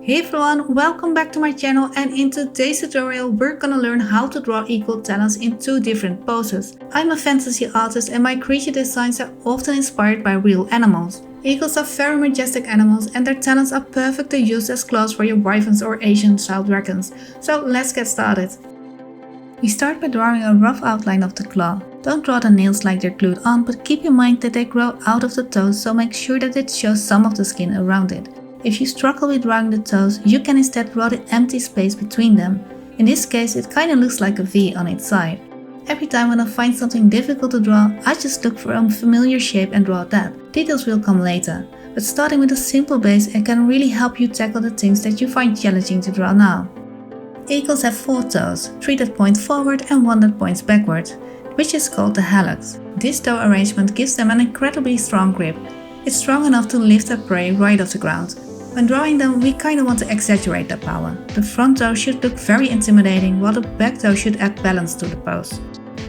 Hey everyone, welcome back to my channel, and in today's tutorial we're gonna learn how to draw eagle talons in two different poses. I'm a fantasy artist and my creature designs are often inspired by real animals. Eagles are very majestic animals and their talons are perfect to use as claws for your wyverns or Asian style dragons. So let's get started. We start by drawing a rough outline of the claw. Don't draw the nails like they're glued on, but keep in mind that they grow out of the toes, so make sure that it shows some of the skin around it. If you struggle with drawing the toes, you can instead draw the empty space between them. In this case, it kinda looks like a V on its side. Every time when I find something difficult to draw, I just look for a familiar shape and draw that. Details will come later, but starting with a simple base, it can really help you tackle the things that you find challenging to draw now. Eagles have 4 toes, 3 that point forward and 1 that points backward, which is called the hallux. This toe arrangement gives them an incredibly strong grip. It's strong enough to lift their prey right off the ground. When drawing them, we kinda want to exaggerate their power. The front toe should look very intimidating, while the back toe should add balance to the pose.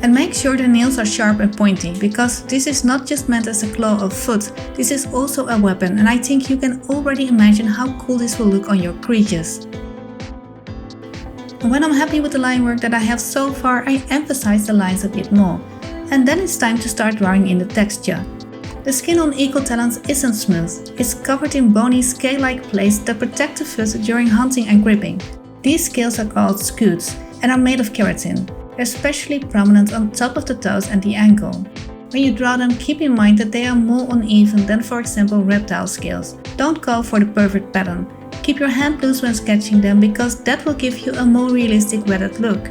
And make sure the nails are sharp and pointy, because this is not just meant as a claw or foot, this is also a weapon, and I think you can already imagine how cool this will look on your creatures. And when I'm happy with the line work that I have so far, I emphasize the lines a bit more. And then it's time to start drawing in the texture. The skin on eagle talons isn't smooth. It's covered in bony scale-like plates that protect the foot during hunting and gripping. These scales are called scutes and are made of keratin. They're especially prominent on top of the toes and the ankle. When you draw them, keep in mind that they are more uneven than, for example, reptile scales. Don't go for the perfect pattern. Keep your hand loose when sketching them, because that will give you a more realistic weathered look.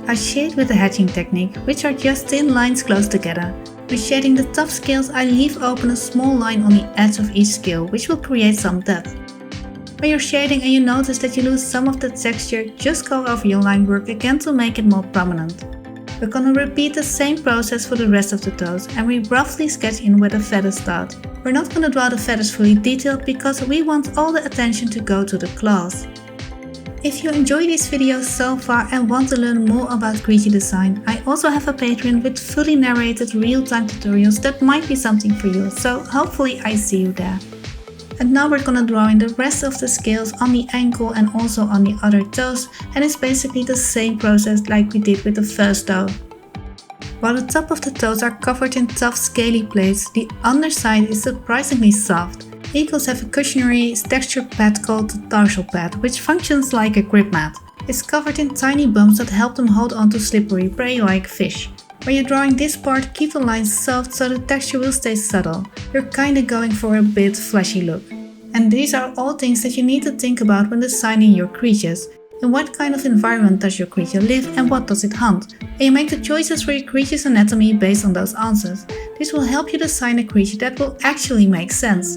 I shade with the hatching technique, which are just thin lines close together. When shading the top scales, I leave open a small line on the edge of each scale, which will create some depth. When you're shading and you notice that you lose some of the texture, just go over your line work again to make it more prominent. We're gonna repeat the same process for the rest of the toes, and we roughly sketch in where the feathers start. We're not gonna draw the feathers fully detailed because we want all the attention to go to the claws. If you enjoyed this video so far and want to learn more about creature design, I also have a Patreon with fully narrated real-time tutorials that might be something for you, so hopefully I see you there. And now we're gonna draw in the rest of the scales on the ankle and also on the other toes, and it's basically the same process like we did with the first toe. While the top of the toes are covered in tough scaly plates, the underside is surprisingly soft. Eagles have a cushiony textured pad called the tarsal pad, which functions like a grip mat. It's covered in tiny bumps that help them hold onto slippery prey like fish. When you're drawing this part, keep the lines soft so the texture will stay subtle. You're kinda going for a bit flashy look. And these are all things that you need to think about when designing your creatures. In what kind of environment does your creature live and what does it hunt? And you make the choices for your creature's anatomy based on those answers. This will help you design a creature that will actually make sense.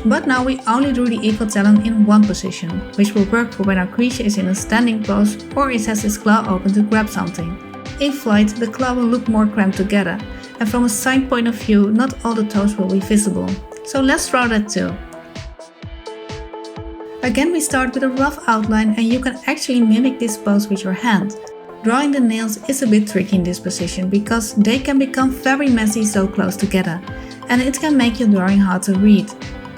But now we only drew the eagle talon in one position, which will work for when our creature is in a standing pose or it has its claw open to grab something. In flight, the claw will look more cramped together, and from a side point of view, not all the toes will be visible. So let's draw that too. Again, we start with a rough outline, and you can actually mimic this pose with your hand. Drawing the nails is a bit tricky in this position because they can become very messy so close together, and it can make your drawing hard to read.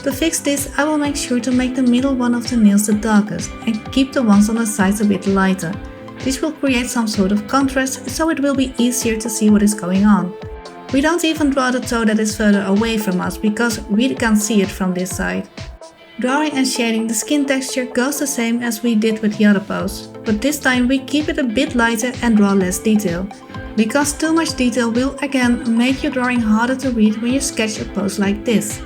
To fix this, I will make sure to make the middle one of the nails the darkest and keep the ones on the sides a bit lighter. This will create some sort of contrast, so it will be easier to see what is going on. We don't even draw the toe that is further away from us because we can't see it from this side. Drawing and shading the skin texture goes the same as we did with the other pose, but this time we keep it a bit lighter and draw less detail. Because too much detail will again make your drawing harder to read when you sketch a pose like this.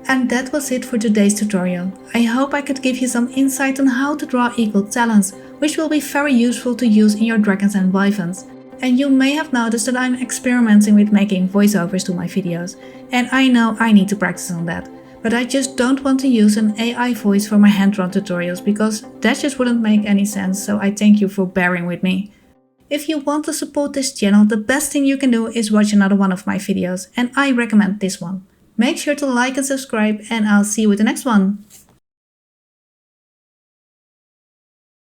And that was it for today's tutorial. I hope I could give you some insight on how to draw eagle talons, which will be very useful to use in your dragons and wyverns. And you may have noticed that I'm experimenting with making voiceovers to my videos, and I know I need to practice on that. But I just don't want to use an AI voice for my hand-drawn tutorials because that just wouldn't make any sense, so I thank you for bearing with me. If you want to support this channel, the best thing you can do is watch another one of my videos, and I recommend this one. Make sure to like and subscribe, and I'll see you with the next one.